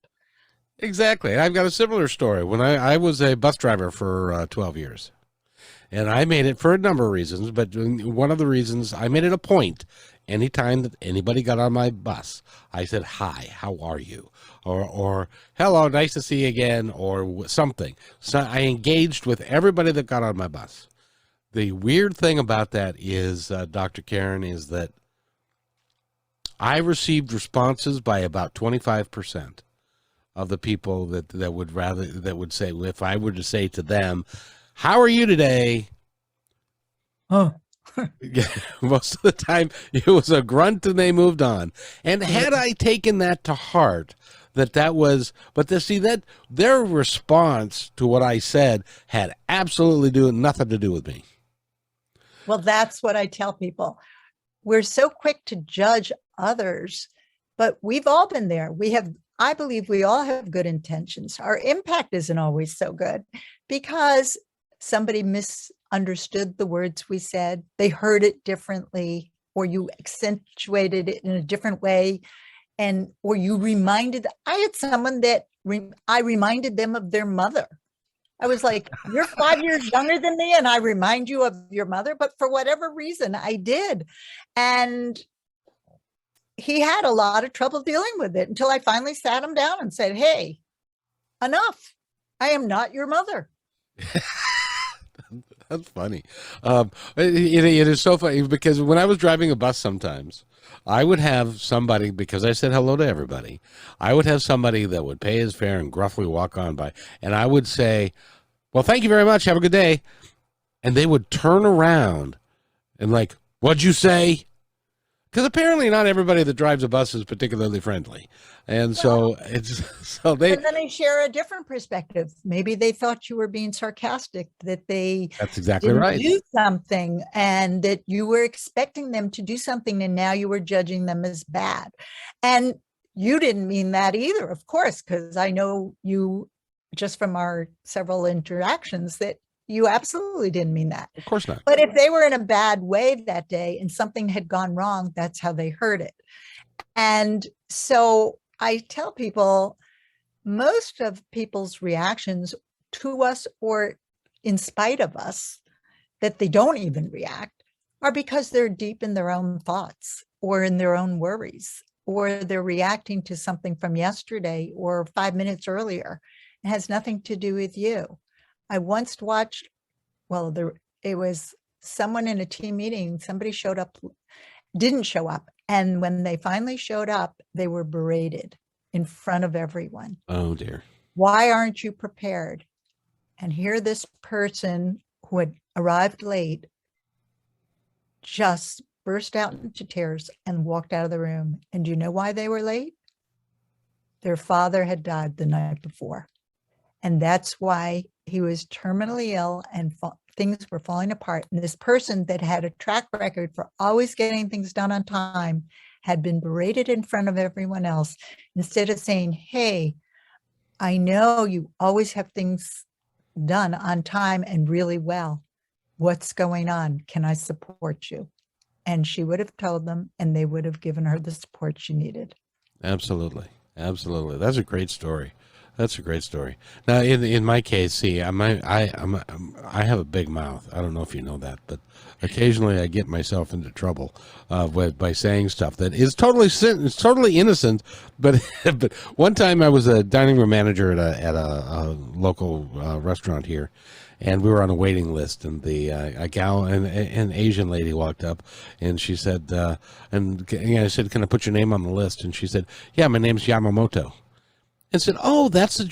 Exactly. I've got a similar story. When I was a bus driver for 12 years, and I made it for a number of reasons, but one of the reasons I made it a point, anytime that anybody got on my bus, I said, hi, how are you? Or hello, nice to see you again, or something. So I engaged with everybody that got on my bus. The weird thing about that is, Dr. Karen, is that I received responses by about 25% of the people that would say, if I were to say to them, how are you today? Oh, most of the time it was a grunt and they moved on. And had I taken that to heart, that was, but that their response to what I said had absolutely nothing to do with me. Well, that's what I tell people. We're so quick to judge others, but we've all been there. I believe we all have good intentions. Our impact isn't always so good because somebody misunderstood the words we said. They heard it differently, or you accentuated it in a different way. Or you reminded, I had someone that I reminded them of their mother. I was like, you're 5 years younger than me, and I remind you of your mother, but for whatever reason, I did. And he had a lot of trouble dealing with it until I finally sat him down and said, hey, enough. I am not your mother. That's funny. It is so funny because when I was driving a bus sometimes, I would have somebody, because I said hello to everybody, I would have somebody that would pay his fare and gruffly walk on by, and I would say, well, thank you very much. Have a good day. And they would turn around and like, what'd you say? Because apparently not everybody that drives a bus is particularly friendly. And so it's so they And then I share a different perspective. Maybe they thought you were being sarcastic, that they that's exactly didn't right. do something and that you were expecting them to do something and now you were judging them as bad. And you didn't mean that either, of course, because I know you just from our several interactions that you absolutely didn't mean that. Of course not. But if they were in a bad way that day and something had gone wrong, that's how they heard it. And so I tell people, most of people's reactions to us or in spite of us, that they don't even react, are because they're deep in their own thoughts or in their own worries, or they're reacting to something from yesterday or 5 minutes earlier. It has nothing to do with you. I once watched, it was someone in a team meeting, somebody showed up, didn't show up. And when they finally showed up, they were berated in front of everyone. Oh dear. Why aren't you prepared? And here this person who had arrived late just burst out into tears and walked out of the room. And do you know why they were late? Their father had died the night before. And that's why he was terminally ill and things were falling apart. And this person that had a track record for always getting things done on time had been berated in front of everyone else, instead of saying, hey, I know you always have things done on time and really well. What's going on? Can I support you? And she would have told them, and they would have given her the support she needed. Absolutely. Absolutely. That's a great story. That's a great story. Now, in my case, see, I have a big mouth. I don't know if you know that, but occasionally I get myself into trouble by saying stuff that is it's totally innocent. But but one time I was a dining room manager at a local restaurant here, and we were on a waiting list, and a gal, an Asian lady walked up, and she said, I said, can I put your name on the list? And she said, yeah, my name's Yamamoto. And said, oh, that's the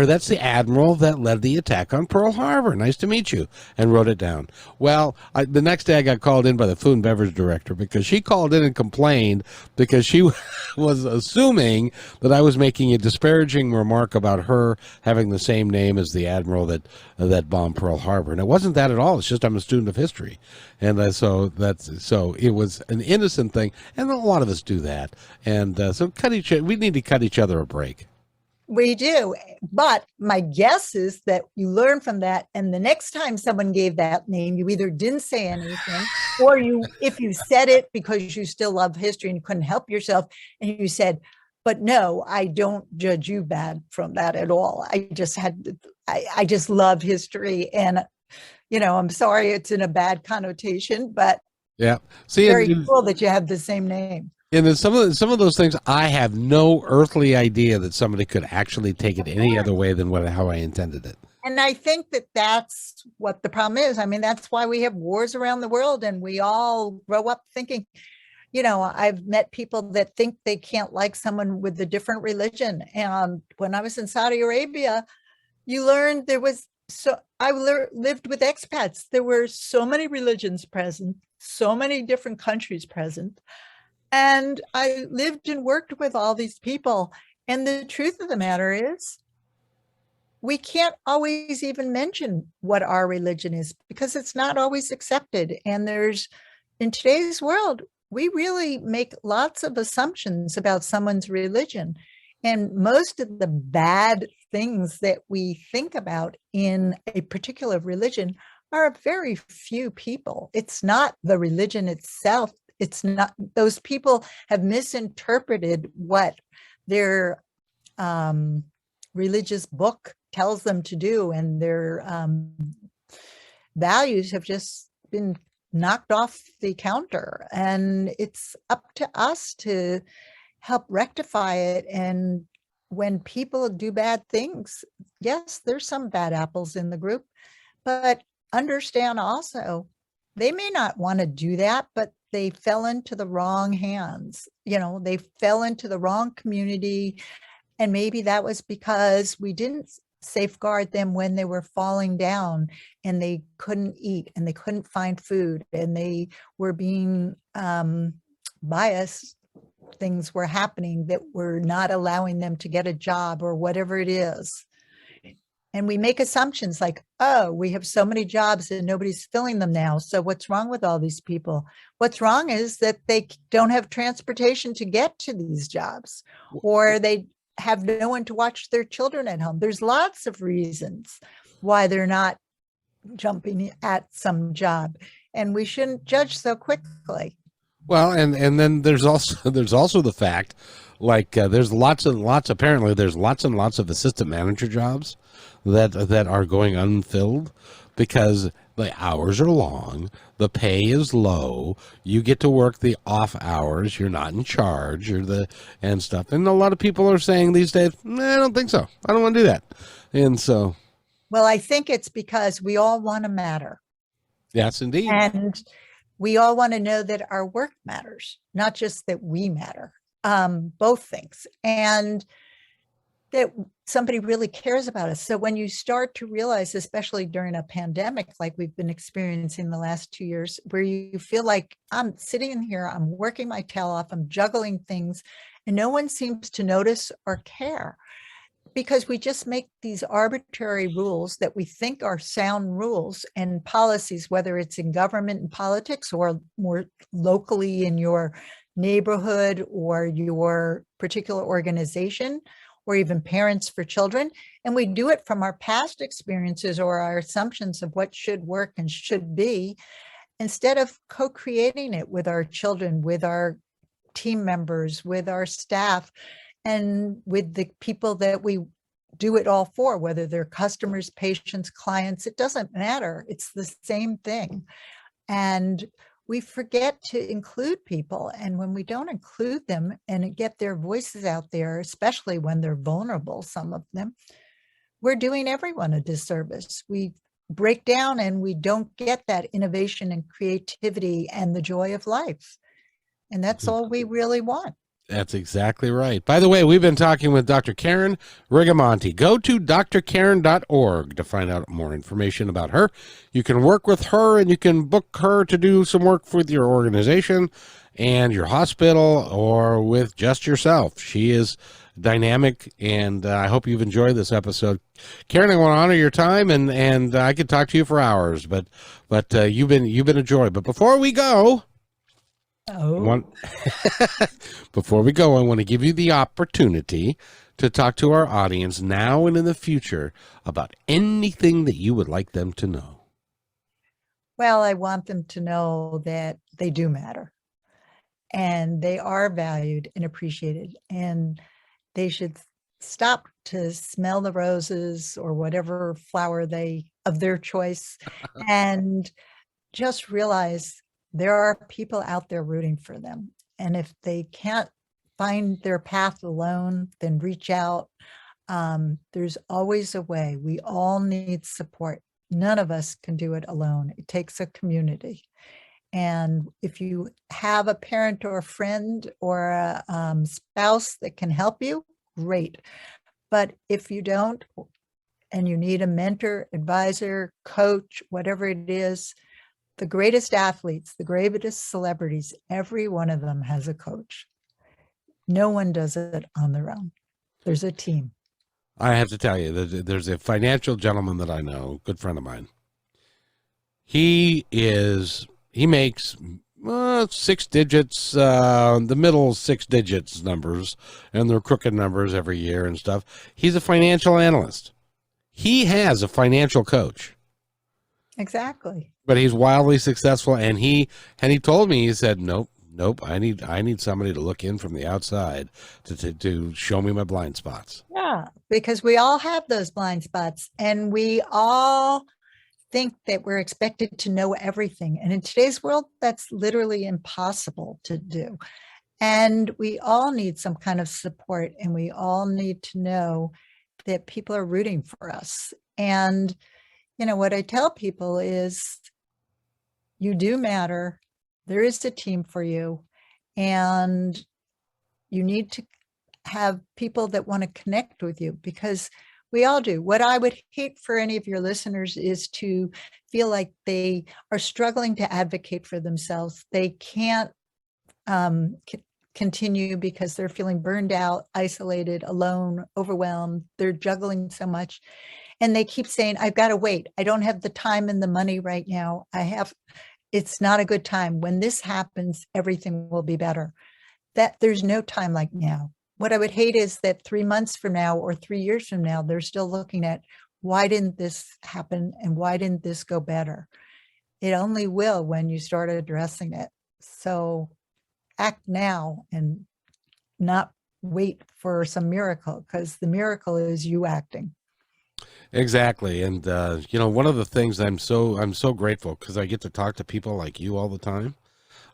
that's the admiral that led the attack on Pearl Harbor. Nice to meet you. And wrote it down. Well, the next day I got called in by the food and beverage director because she called in and complained because she was assuming that I was making a disparaging remark about her having the same name as the admiral that bombed Pearl Harbor. And it wasn't that at all. It's just I'm a student of history. And so it was an innocent thing. And a lot of us do that. And so we need to cut each other a break. We do. But my guess is that you learn from that. And the next time someone gave that name, you either didn't say anything, or if you said it because you still love history and you couldn't help yourself, and you said, but no, I don't judge you bad from that at all. I just love history. And, I'm sorry it's in a bad connotation, but yeah, see, very cool that you have the same name. And then some of those things, I have no earthly idea that somebody could actually take it any other way than how I intended it. And I think that that's what the problem is. I mean, that's why we have wars around the world, and we all grow up thinking, I've met people that think they can't like someone with a different religion. And when I was in Saudi Arabia, you learned I lived with expats. There were so many religions present, so many different countries present. And I lived and worked with all these people. And the truth of the matter is, we can't always even mention what our religion is because it's not always accepted. And in today's world, we really make lots of assumptions about someone's religion. And most of the bad things that we think about in a particular religion are very few people. It's not the religion itself. It's not, those people have misinterpreted what their religious book tells them to do, and their values have just been knocked off the counter. And it's up to us to help rectify it. And when people do bad things, yes, there's some bad apples in the group, but understand also, they may not want to do that, but they fell into the wrong hands. They fell into the wrong community. And maybe that was because we didn't safeguard them when they were falling down and they couldn't eat and they couldn't find food and they were being bias things were happening that were not allowing them to get a job or whatever it is. And we make assumptions like, oh, we have so many jobs and nobody's filling them now. So what's wrong with all these people? What's wrong is that they don't have transportation to get to these jobs, or they have no one to watch their children at home. There's lots of reasons why they're not jumping at some job, and we shouldn't judge so quickly. Well, and then there's also the fact, like there's lots and lots. Apparently, there's lots and lots of assistant manager jobs that are going unfilled because the hours are long, the pay is low. You get to work the off hours. You're not in charge. And stuff. And a lot of people are saying these days, I don't think so. I don't want to do that. And so, well, I think it's because we all want to matter. Yes, indeed. And we all want to know that our work matters, not just that we matter, both things, and that somebody really cares about us. So when you start to realize, especially during a pandemic like we've been experiencing the last 2 years, where you feel like I'm sitting in here, I'm working my tail off, I'm juggling things, and no one seems to notice or care, because we just make these arbitrary rules that we think are sound rules and policies, whether it's in government and politics or more locally in your neighborhood or your particular organization, or even parents for children. And we do it from our past experiences or our assumptions of what should work and should be, instead of co-creating it with our children, with our team members, with our staff, and with the people that we do it all for, whether they're customers, patients, clients, it doesn't matter. It's the same thing. And we forget to include people. And when we don't include them and get their voices out there, especially when they're vulnerable, some of them, we're doing everyone a disservice. We break down and we don't get that innovation and creativity and the joy of life. And that's all we really want. That's exactly right. By the way, we've been talking with Dr. Karen Rigamonti. Go to drkaren.org to find out more information about her. You can work with her and you can book her to do some work with your organization and your hospital or with just yourself. She is dynamic, and I hope you've enjoyed this episode. Karen, I want to honor your time, and I could talk to you for hours, but you've been a joy. But before we go, before we go, I want to give you the opportunity to talk to our audience now and in the future about anything that you would like them to know. Well, I want them to know that they do matter, and they are valued and appreciated, and they should stop to smell the roses or whatever flower of their choice, and just realize there are people out there rooting for them. And if they can't find their path alone, then reach out. There's always a way. We all need support. None of us can do it alone. It takes a community. And if you have a parent or a friend or a spouse that can help you, great. But if you don't, and you need a mentor, advisor, coach, whatever it is, the greatest athletes, the greatest celebrities, every one of them has a coach. No one does it on their own. There's a team. I have to tell you, there's a financial gentleman that I know, a good friend of mine. He makes 6 digits, the middle 6 digits numbers, and they're crooked numbers every year and stuff. He's a financial analyst. He has a financial coach. Exactly. But he's wildly successful, and he told me, he said, nope, I need somebody to look in from the outside to show me my blind spots. Yeah, because we all have those blind spots, and we all think that we're expected to know everything. And in today's world, that's literally impossible to do. And we all need some kind of support, and we all need to know that people are rooting for us. And what I tell people is, you do matter. There is a team for you, and you need to have people that want to connect with you, because we all do. What I would hate for any of your listeners is to feel like they are struggling to advocate for themselves. They can't continue because they're feeling burned out, isolated, alone, overwhelmed. They're juggling so much. And they keep saying, I've got to wait. I don't have the time and the money right now. It's not a good time. When this happens, everything will be better. That there's no time like now. What I would hate is that 3 months from now or 3 years from now, they're still looking at, why didn't this happen? And why didn't this go better? It only will when you start addressing it. So act now and not wait for some miracle, because the miracle is you acting. Exactly. And, one of the things I'm so grateful because I get to talk to people like you all the time.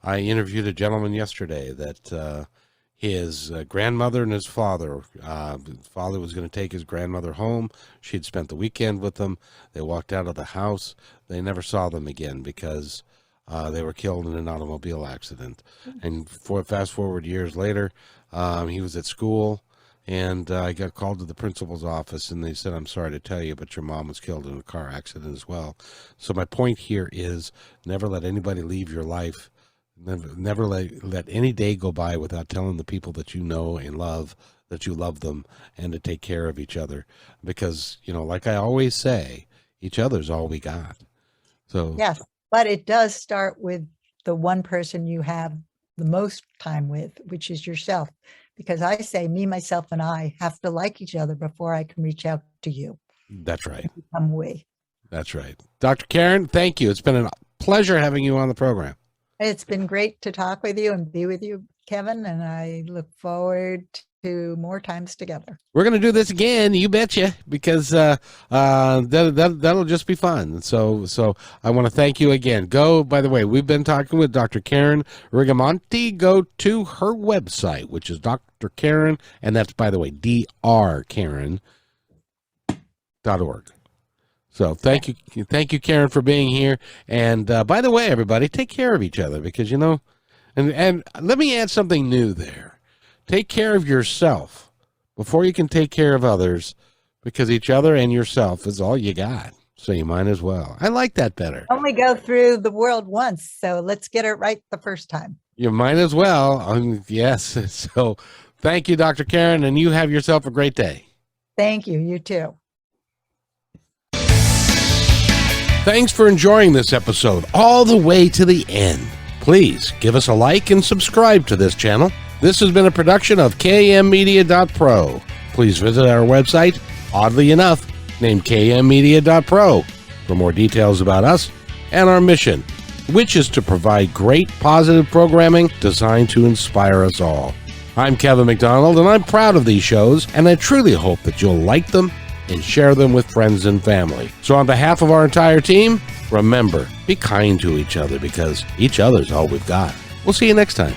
I interviewed a gentleman yesterday that his grandmother and his father was going to take his grandmother home. She'd spent the weekend with them. They walked out of the house. They never saw them again because they were killed in an automobile accident. And fast forward years later, he was at school. And I got called to the principal's office, and they said, I'm sorry to tell you, but your mom was killed in a car accident as well. So my point here is never let anybody leave your life. Never let any day go by without telling the people that you know and love that you love them and to take care of each other. Because, like I always say, each other's all we got. So yes, but it does start with the one person you have the most time with, which is yourself. Because I say me, myself, and I have to like each other before I can reach out to you. That's right. Become we. That's right. Dr. Karen, thank you. It's been a pleasure having you on the program. It's been great to talk with you and be with you, Kevin, and I look forward to more times together. We're going to do this again, you betcha, because that'll just be fun. So I want to thank you again. By the way, we've been talking with Dr. Karen Rigamonti. Go to her website, which is Dr. Karen, and that's, by the way, drkaren.org. So thank you, Karen, for being here. And by the way, everybody, take care of each other because, and let me add something new there. Take care of yourself before you can take care of others, because each other and yourself is all you got. So you might as well. I like that better. Only go through the world once, so let's get it right the first time. You might as well. Yes. So thank you, Dr. Karen, and you have yourself a great day. Thank you. You too. Thanks for enjoying this episode all the way to the end. Please give us a like and subscribe to this channel. This has been a production of kmmedia.pro. Please visit our website, oddly enough, named kmmedia.pro, for more details about us and our mission, which is to provide great positive programming designed to inspire us all. I'm Kevin McDonald, and I'm proud of these shows, and I truly hope that you'll like them and share them with friends and family. So on behalf of our entire team, remember, be kind to each other because each other's all we've got. We'll see you next time.